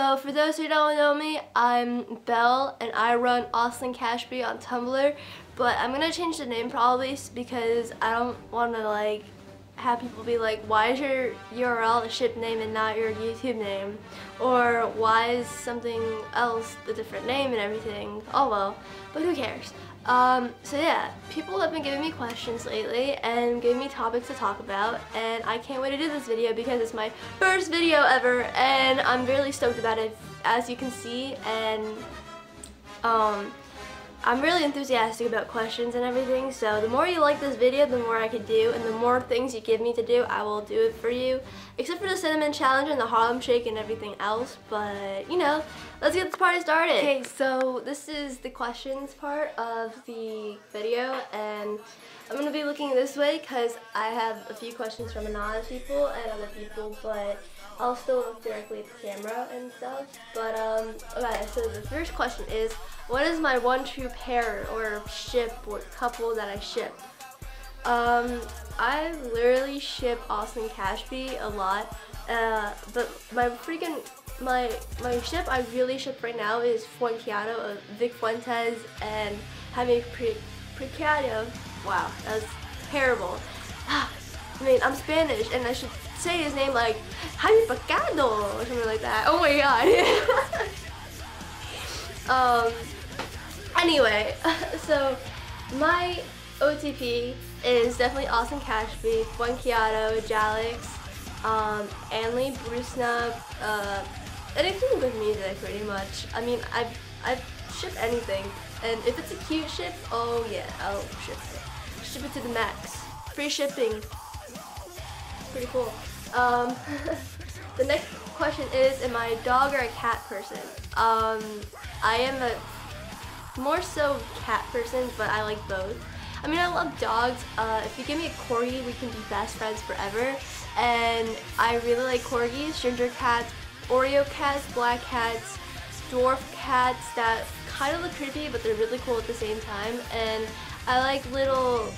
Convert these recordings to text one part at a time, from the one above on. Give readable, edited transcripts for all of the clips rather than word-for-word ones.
So for those who don't know me, I'm Belle and I run Austin Cashby on Tumblr, but I'm gonna change the name probably because I don't want to have people be like, why is your URL a ship name and not your YouTube name? Or why is something else a different name and everything? Oh well, but who cares? So yeah, people have been giving me questions lately and giving me topics to talk about, and I can't wait to do this video because it's my first video ever and I'm really stoked about it, as you can see, and I'm really enthusiastic about questions and everything, so the more you like this video, the more I can do, and the more things you give me to do, I will do it for you. Except for the cinnamon challenge and the Harlem Shake and everything else, but you know, let's get this party started. Okay, so this is the questions part of the video, and I'm going to be looking this way because I have a few questions from anonymous people and other people, but I'll still look directly at the camera and stuff. But okay, so the first question is, what is my one true pair or ship or couple that I ship? I literally ship Austin Cashby a lot, but my ship I really ship right now is Fuenquiano of Vic Fuentes and Jaime Preciado. Wow, that was terrible. I mean, I'm Spanish and I should say his name like Jaime Preciado or something like that. Oh my god. Anyway, so my OTP is definitely Austin Cashby, Fuenquiado, Jalix, Anley, Brusnub, anything with music pretty much. I mean, I've shipped anything, and if it's a cute ship, oh yeah, I'll ship it. Ship it to the max. Free shipping. Pretty cool. The next question is, am I a dog or a cat person? I am a more so cat person, but I like both. I mean, I love dogs. If you give me a corgi, we can be best friends forever. And I really like corgis, ginger cats, Oreo cats, black cats, dwarf cats that kind of look creepy, but they're really cool at the same time. And I like little,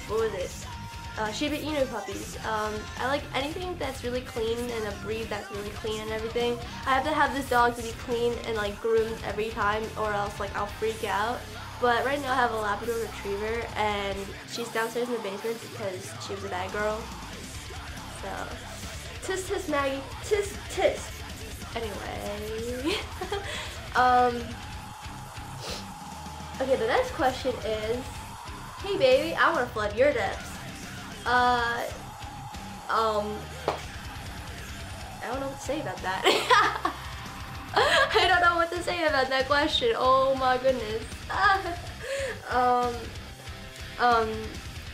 what was it? Shiba Inu puppies. I like anything that's really clean and a breed that's really clean and everything. I have to have this dog to be clean and like groomed every time, or else like I'll freak out. But right now I have a Labrador Retriever and she's downstairs in the basement because she was a bad girl. So, tisk tisk Maggie, tisk tisk. Anyway, okay, the next question is, hey baby, I want to flood your depths. I don't know what to say about that. I don't know what to say about that question. Oh my goodness.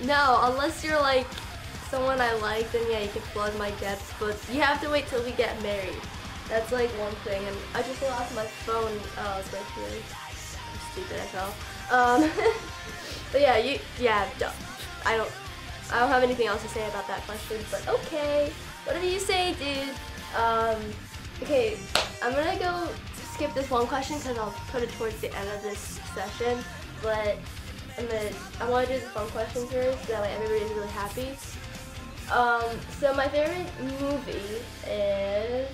No, unless you're like someone I like, then yeah, you can flood my depths, but you have to wait till we get married. That's like one thing, and I just lost my phone. Oh, it's right here. I'm stupid as hell. But yeah, I don't have anything else to say about that question, but okay. Whatever you say, dude. Okay, I'm gonna go skip this one question because I'll put it towards the end of this session, but I want to do the fun question first so that way everybody's really happy. So my favorite movie is,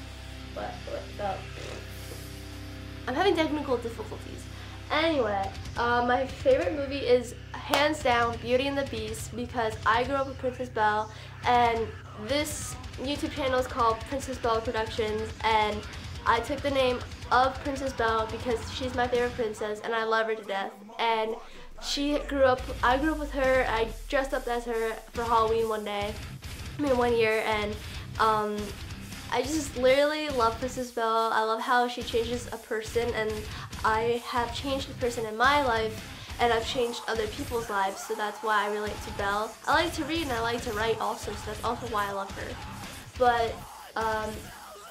I'm having technical difficulties. Anyway, my favorite movie is hands down Beauty and the Beast because I grew up with Princess Belle, and this YouTube channel is called Princess Belle Productions, and I took the name of Princess Belle because she's my favorite princess and I love her to death. And I grew up with her. I dressed up as her for Halloween one year, and I just literally love Princess Belle. I love how she changes a person, and I have changed a person in my life, and I've changed other people's lives, so that's why I relate to Belle. I like to read and I like to write also, so that's also why I love her. But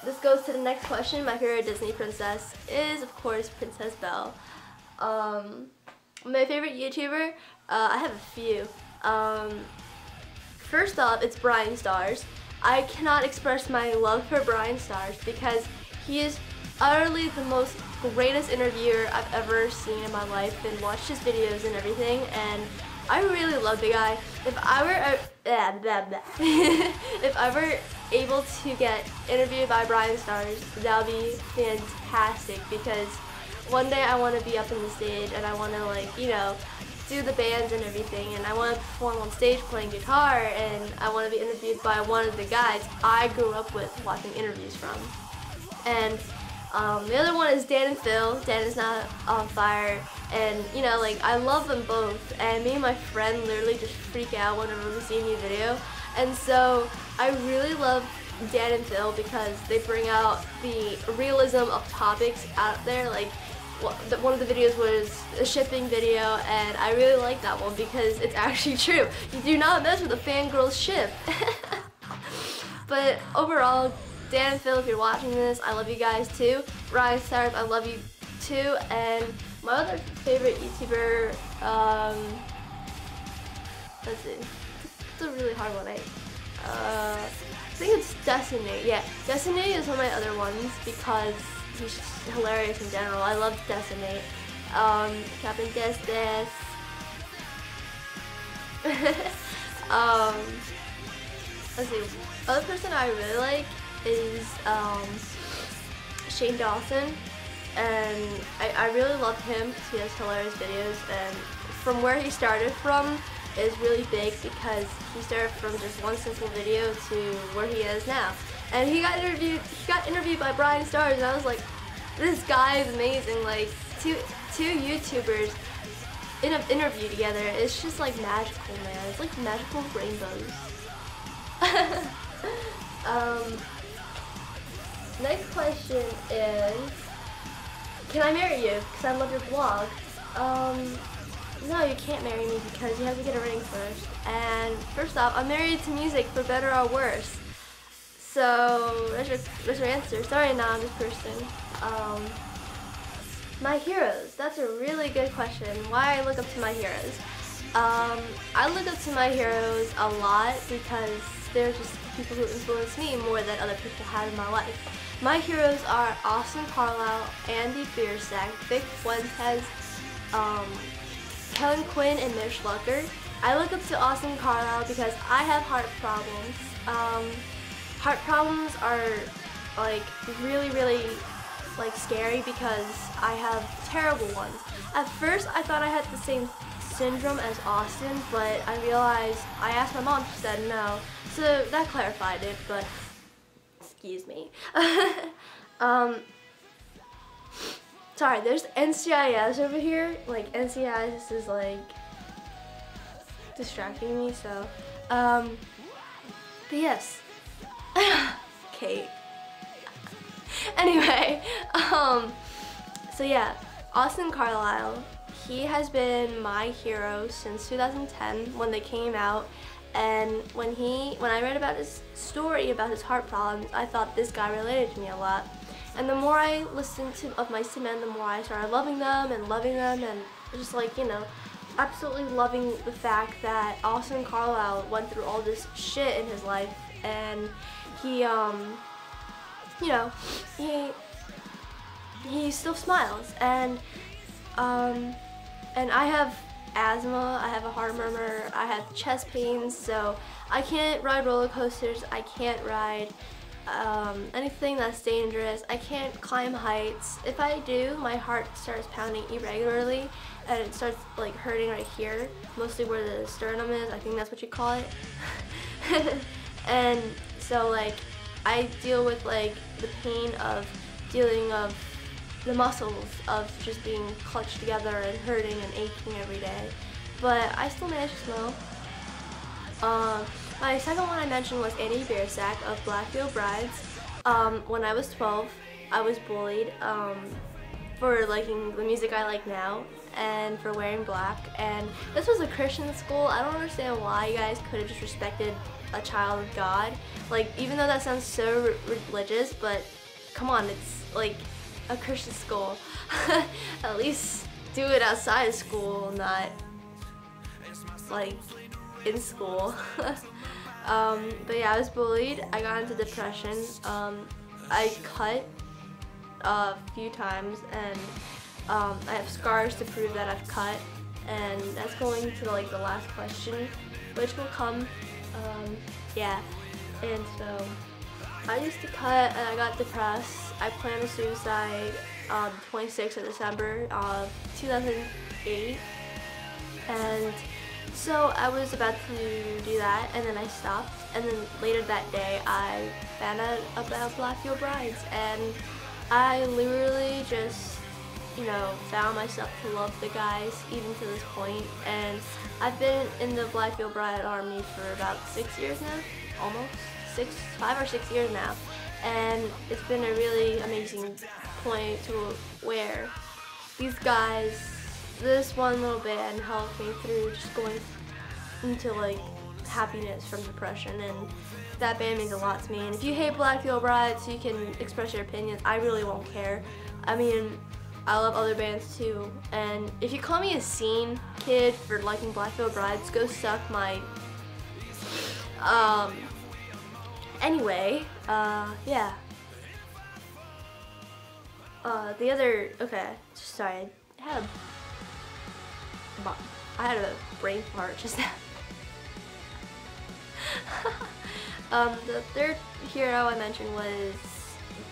this goes to the next question. My favorite Disney princess is, of course, Princess Belle. My favorite YouTuber, I have a few. First off, it's Brian Stars. I cannot express my love for Brian Stars because he is utterly the most greatest interviewer I've ever seen in my life, and watched his videos and everything, and I really love the guy. If I were able to get interviewed by Brian Stars, that would be fantastic, because one day I want to be up in the stage and I want to, like, you know, do the bands and everything, and I want to perform on stage playing guitar, and I want to be interviewed by one of the guys I grew up with watching interviews from. And the other one is Dan and Phil. Dan is not on fire, and you know, like, I love them both, and me and my friend literally just freak out whenever we see a new video. And so I really love Dan and Phil because they bring out the realism of topics out there. Like, one of the videos was a shipping video, and I really like that one because it's actually true. You do not mess with a fangirl's ship. But overall, Dan and Phil, if you're watching this, I love you guys too. Ryan Stars, I love you too. And my other favorite YouTuber, let's see, it's a really hard one, I think it's Destiny. Yeah, Destiny is one of my other ones because he's just hilarious in general. I love Destiny. Captain Desdes. Let's see. Other person I really like is Shane Dawson, and I really love him because he has hilarious videos, and from where he started from is really big because he started from just one simple video to where he is now. And he got interviewed by Brian Stars, and I was like, this guy is amazing. Like, two YouTubers in an interview together, it's just like magical, man. It's like magical rainbows. Next question is, can I marry you? Because I love your vlog. No, you can't marry me because you have to get a ring first. And first off, I'm married to music, for better or worse. So there's your answer. Sorry, anonymous person. My heroes. That's a really good question. Why I look up to my heroes? I look up to my heroes a lot because they're just people who influence me more than other people have in my life. My heroes are Austin Carlisle, Andy Biersack, Vic Fuentes, Kellen Quinn, and Mitch Lucker. I look up to Austin Carlisle because I have heart problems. Heart problems are like really like scary because I have terrible ones. At first I thought I had the same syndrome as Austin, but I realized, I asked my mom, she said no, so that clarified it, but excuse me. Sorry, there's NCIS over here. Like, NCIS is like distracting me, so but yes. Kate. Anyway, so yeah, Austin Carlisle, he has been my hero since 2010 when they came out, and when I read about his story about his heart problems, I thought this guy related to me a lot. And the more I listened to Of Mice Men, the more I started loving them and just, like, you know, absolutely loving the fact that Austin Carlisle went through all this shit in his life, and he, you know, he still smiles, and I have asthma, I have a heart murmur, I have chest pains, so I can't ride roller coasters, I can't ride anything that's dangerous, I can't climb heights. If I do, my heart starts pounding irregularly, and it starts, like, hurting right here, mostly where the sternum is, I think that's what you call it. And so, like, I deal with, like, the pain of dealing of the muscles of just being clutched together and hurting and aching every day. But I still manage to smile. My second one I mentioned was Andy Biersack of Blackfield Brides. When I was 12, I was bullied for liking the music I like now and for wearing black. And this was a Christian school. I don't understand why you guys could have just respected a child of God. Like, even though that sounds so religious, but come on, it's like a Christian school. At least do it outside of school, not like in school. But yeah, I was bullied. I got into depression. I cut a few times, and I have scars to prove that I've cut. And that's going to, like, the last question, which will come. Yeah, and so I used to cut and I got depressed. I planned a suicide on 26th of December of 2008. And so I was about to do that, and then I stopped. And then later that day, I found out about Black Veil Brides, and I literally just, you know, found myself to love the guys even to this point. And I've been in the Black Veil Bride army for about 6 years now, almost 5 or 6 years now, and it's been a really amazing point to where these guys, this one little band helped me through just going into like happiness from depression, and that band means a lot to me. And if you hate Black Veil Brides, so you can express your opinions, I really won't care. I mean, I love other bands too, and if you call me a scene kid for liking Black Veil Brides, go suck my anyway, yeah. The other, okay, sorry, I had a brain fart just now. The third hero I mentioned was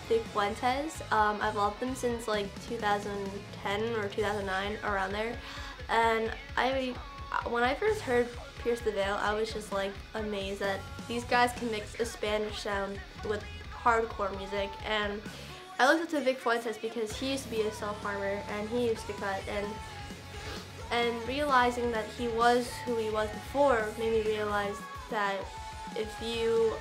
Vic Fuentes. I've loved them since like 2010 or 2009, around there. And when I first heard Pierce the Veil, I was just like amazed that these guys can mix a Spanish sound with hardcore music. And I looked up to Vic Fuentes because he used to be a self-farmer and he used to cut, and realizing that he was who he was before made me realize that if you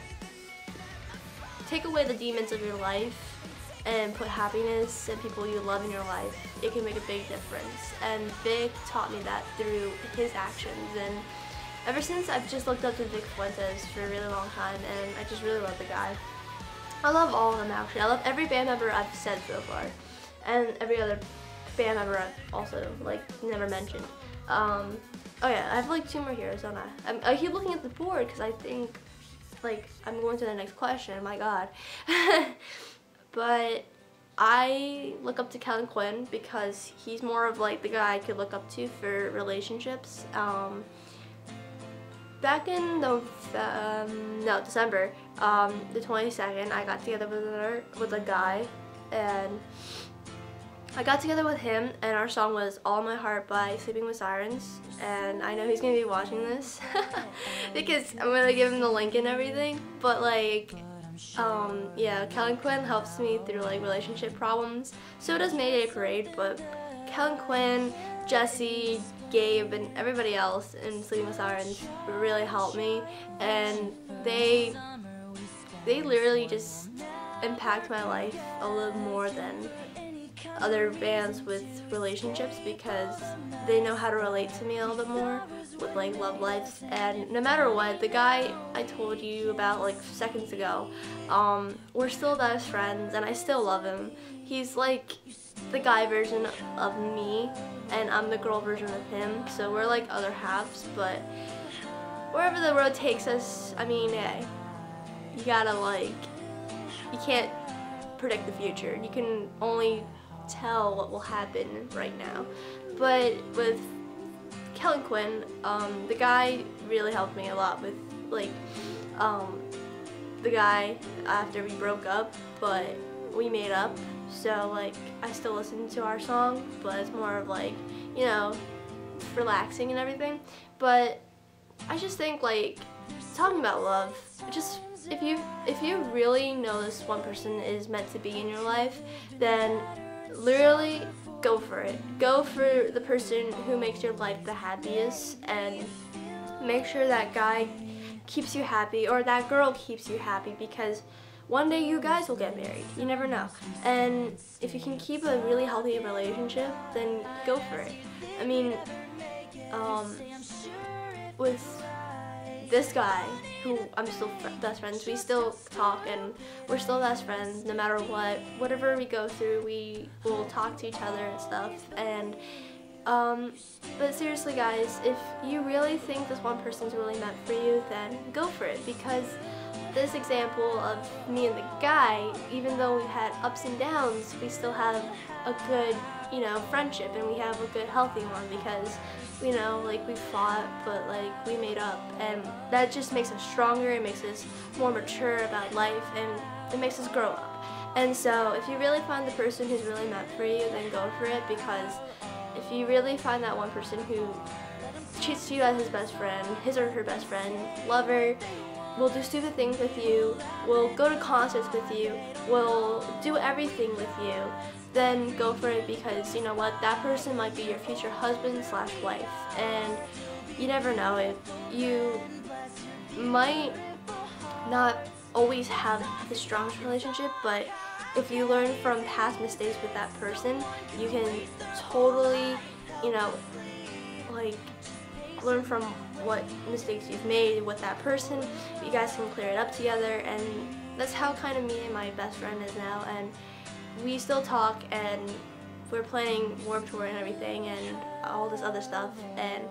take away the demons of your life and put happiness and people you love in your life, it can make a big difference. And Vic taught me that through his actions, and ever since I've just looked up to Vic Fuentes for a really long time, and I just really love the guy. I love all of them actually. I love every band member I've said so far, and every other band member I've also like never mentioned. Oh yeah, I have like 2 more heroes, don't I? I keep looking at the board because I think like I'm going to the next question. My God. But I look up to Kellen Quinn because he's more of like the guy I could look up to for relationships. Back in December, the 22nd, I got together with a guy, and I got together with him, and our song was All My Heart by Sleeping with Sirens, and I know he's going to be watching this because I'm going to give him the link and everything, but like, yeah, Kellen Quinn helps me through like relationship problems. So does Mayday Parade, but Kellen Quinn, Jesse, Gabe, and everybody else in Sleeping with Sirens really helped me, and they literally just impact my life a little more than other bands with relationships, because they know how to relate to me a little bit more with like love lives. And no matter what, the guy I told you about like seconds ago, we're still best friends and I still love him. He's like the guy version of me and I'm the girl version of him, so we're like other halves. But wherever the road takes us, I mean, hey, you gotta like, you can't predict the future. You can only tell what will happen right now. But with Kellen Quinn, the guy really helped me a lot with like the guy after we broke up, but we made up, so like I still listen to our song, but it's more of like, you know, relaxing and everything. But I just think like talking about love, just if you really know this one person is meant to be in your life, then literally go for it. Go for the person who makes your life the happiest, and make sure that guy keeps you happy or that girl keeps you happy, because one day you guys will get married. You never know. And if you can keep a really healthy relationship, then go for it. I mean, with this guy, who I'm still best friends, we still talk and we're still best friends no matter what. Whatever we go through, we will talk to each other and stuff. And but seriously guys, if you really think this one person's really meant for you, then go for it, because this example of me and the guy, even though we've had ups and downs, we still have a good, you know, friendship, and we have a good healthy one, because, you know, like we fought, but like we made up, and that just makes us stronger. It makes us more mature about life, and it makes us grow up. And so if you really find the person who's really meant for you, then go for it, because if you really find that one person who treats you as his best friend, his or her best friend, lover, will do stupid things with you, will go to concerts with you, will do everything with you, then go for it, because you know what, that person might be your future husband / wife, and you never know it. You might not always have the strongest relationship, but if you learn from past mistakes with that person, you can totally, you know, like, learn from what mistakes you've made with that person. You guys can clear it up together, and that's how kind of me and my best friend is now. And we still talk, and we're playing Warped Tour and everything, and all this other stuff. And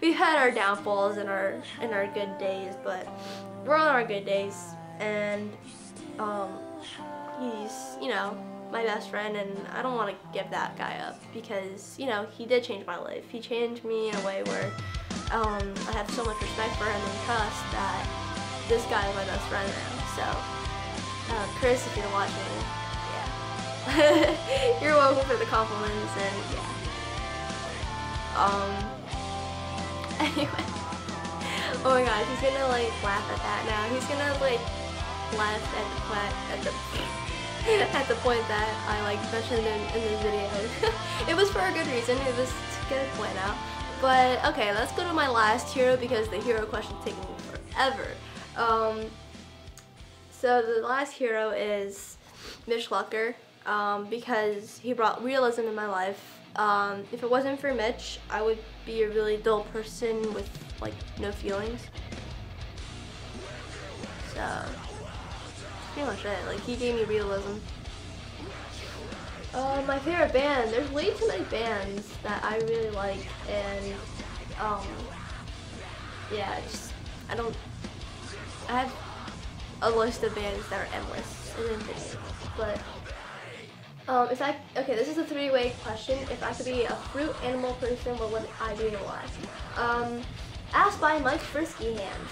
we've had our downfalls and our good days, but we're on our good days. And he's, you know, my best friend, and I don't want to give that guy up, because, you know, he did change my life. He changed me in a way where I have so much respect for him and trust that this guy is my best friend now. So, Chris, if you're watching, yeah, you're welcome for the compliments, and yeah. Anyway, oh my gosh, he's gonna like laugh at that now. He's gonna like laugh at the point that I like mentioned in this video. It was for a good reason. It was to get a point out. But okay, let's go to my last hero, because the hero question's taking me forever. So the last hero is Mitch Lucker, because he brought realism in my life. If it wasn't for Mitch, I would be a really dull person with like no feelings. So pretty much it. Like, he gave me realism. My favorite band. There's way too many bands that I really like, and yeah, I have a list of bands that are endless and infinite. But okay, this is a three-way question. If I could be a fruit, animal, person, what would I be and why? Asked by Mike Frisky Hands.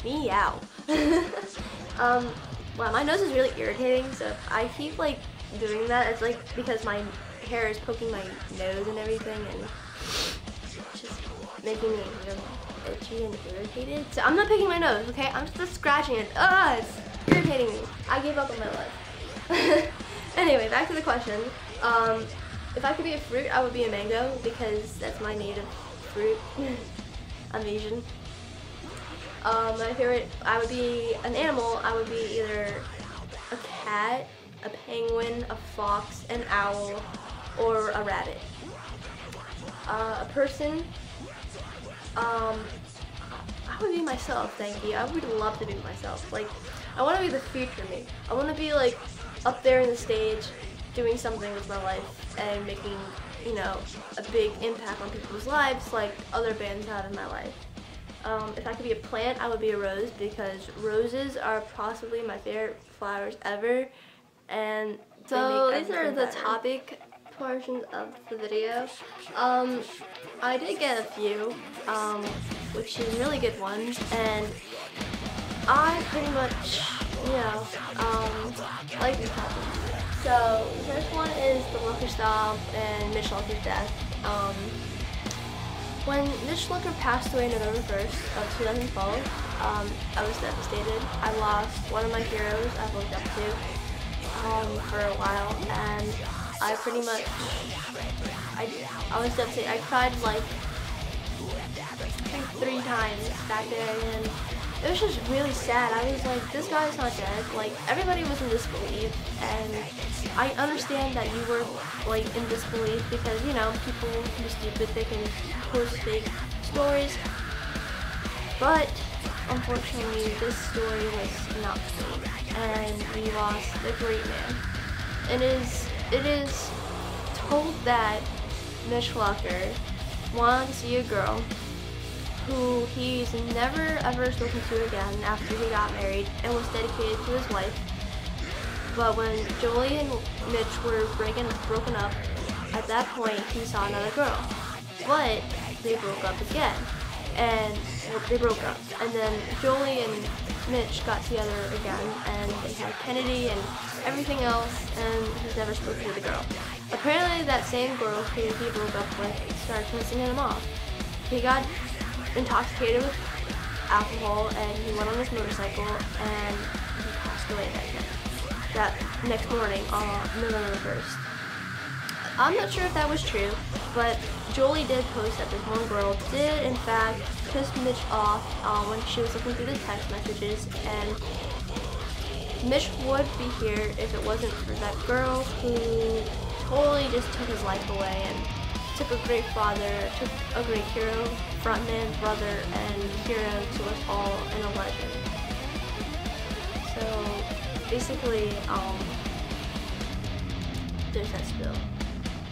Meow. Wow, my nose is really irritating, so if I keep like doing that, it's like because my hair is poking my nose and everything, and it's just making me really itchy and irritated. So I'm not picking my nose, okay? I'm just scratching it. It's irritating me. I gave up on my life. Anyway, back to the question. If I could be a fruit, I would be a mango, because that's my native fruit. I'm Asian. My favorite, I would be an animal. I would be either a cat, a penguin, a fox, an owl, or a rabbit. A person, I would be myself, thank you. I would love to be myself. Like, I want to be the future me. I want to be like up there in the stage doing something with my life and making, you know, a big impact on people's lives like other bands have in my life. If I could be a plant, I would be a rose, because roses are possibly my favorite flowers ever. And so these are the topic portions of the video. I did get a few, which is really good ones, and I pretty much, you know, like these topics. So the first one is the Loko Stomp and Mitch Lucker's death. When Mitch Lucker passed away November 1st of 2012, I was devastated. I lost one of my heroes I've looked up to for a while, and I pretty much, I was devastated. I cried like 3 times back there, and it was just really sad. I was like, this guy's not dead. Like, everybody was in disbelief, and I understand that you were like in disbelief because, you know, people are stupid, they can post fake stories. But unfortunately, this story was not fake, and we lost a great man. It is told that Mitch Lucker wanted to see a girl who he's never ever spoken to again after he got married and was dedicated to his wife. But when Jolie and Mitch were broken up, at that point he saw another girl. But they broke up again, and they broke up. And then Jolie and Mitch got together again, and they had Kennedy and everything else, and he's never spoken to the girl. Apparently that same girl who he broke up with started pissing him off. He got intoxicated with alcohol, and he went on his motorcycle, and he passed away that next morning on November 1st. I'm not sure if that was true, but Jolie did post that this one girl did in fact piss Mitch off when she was looking through the text messages, and Mitch would be here if it wasn't for that girl who totally just took his life away and took a great father, took a great hero, frontman, brother, and hero to us all, and a legend. So basically, there's that spill.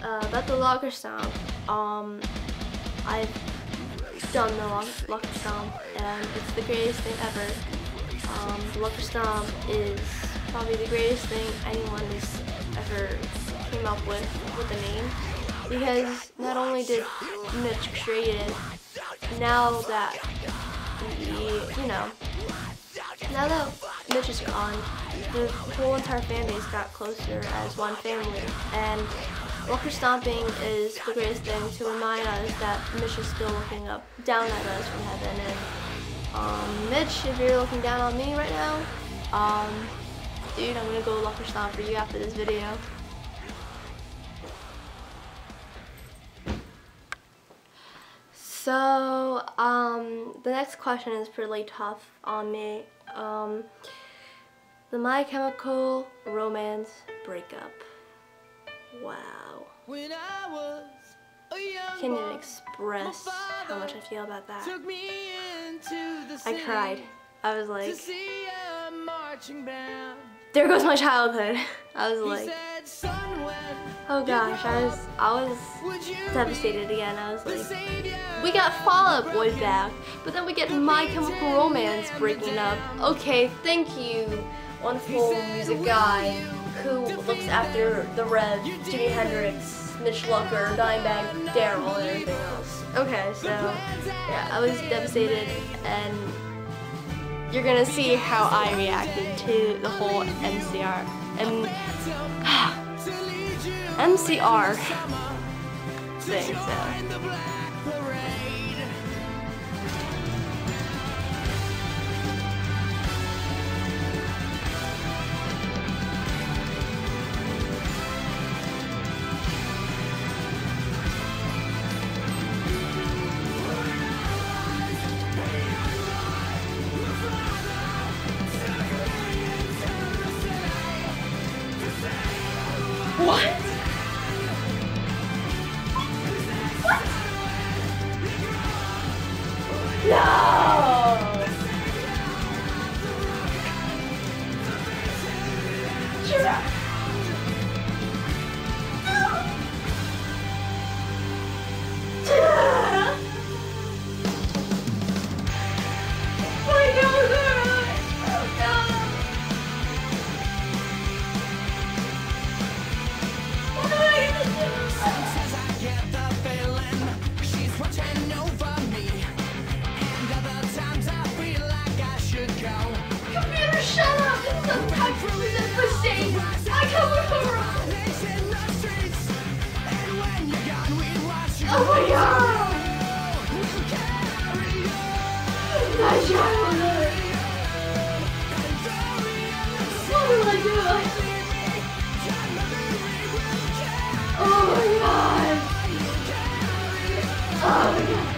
About the Loko Stomp, I've done the Loko Stomp, and it's the greatest thing ever. The Loko Stomp is probably the greatest thing anyone has ever came up with a name, because not only did Mitch create it, now that now that Mitch is gone, the whole entire fan base got closer as one family, and Loko Stomping is the greatest thing to remind us that Mitch is still looking down at us from heaven. And Mitch, if you're looking down on me right now, dude, I'm gonna go Loko Stomp for you after this video. So, the next question is pretty tough on me. The My Chemical Romance breakup. Wow. When I was a young Can't even boy, express how much I feel about that. took me into the I city cried. I was to like, see a marching band. there goes my childhood. I was He like, said, "Son, when oh gosh, I was would you devastated again. I was be the like, savior we got Fall Out Boy back, but then we get My Chemical Romance breaking up. Okay, thank you, wonderful music guy who looks after the Revs, Jimi Hendrix, Mitch Lucker, Dimebag, Daryl, and everything else. Okay, so yeah, I was devastated, and you're gonna see how I reacted to the whole MCR and MCR thing. So. What? What? No! Shut up! Oh my god! My childhood! What will I do? Oh my god! Oh my god!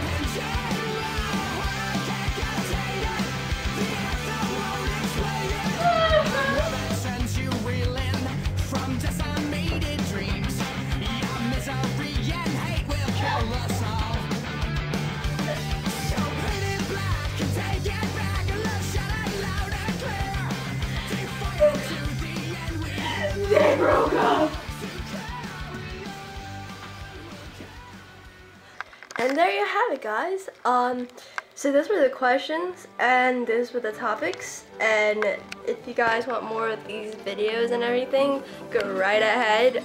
They broke up. And there you have it, guys. So those were the questions and those were the topics, and if you guys want more of these videos and everything, go right ahead.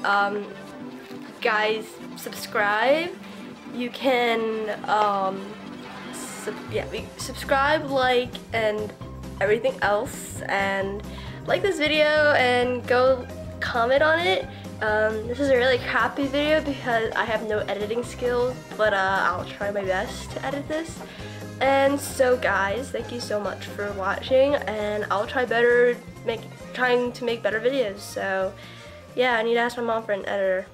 Guys, subscribe. You can subscribe, like, and everything else, and like this video and go comment on it. This is a really crappy video because I have no editing skills, but I'll try my best to edit this. And so guys, thank you so much for watching, and I'll try trying to make better videos. So yeah, I need to ask my mom for an editor.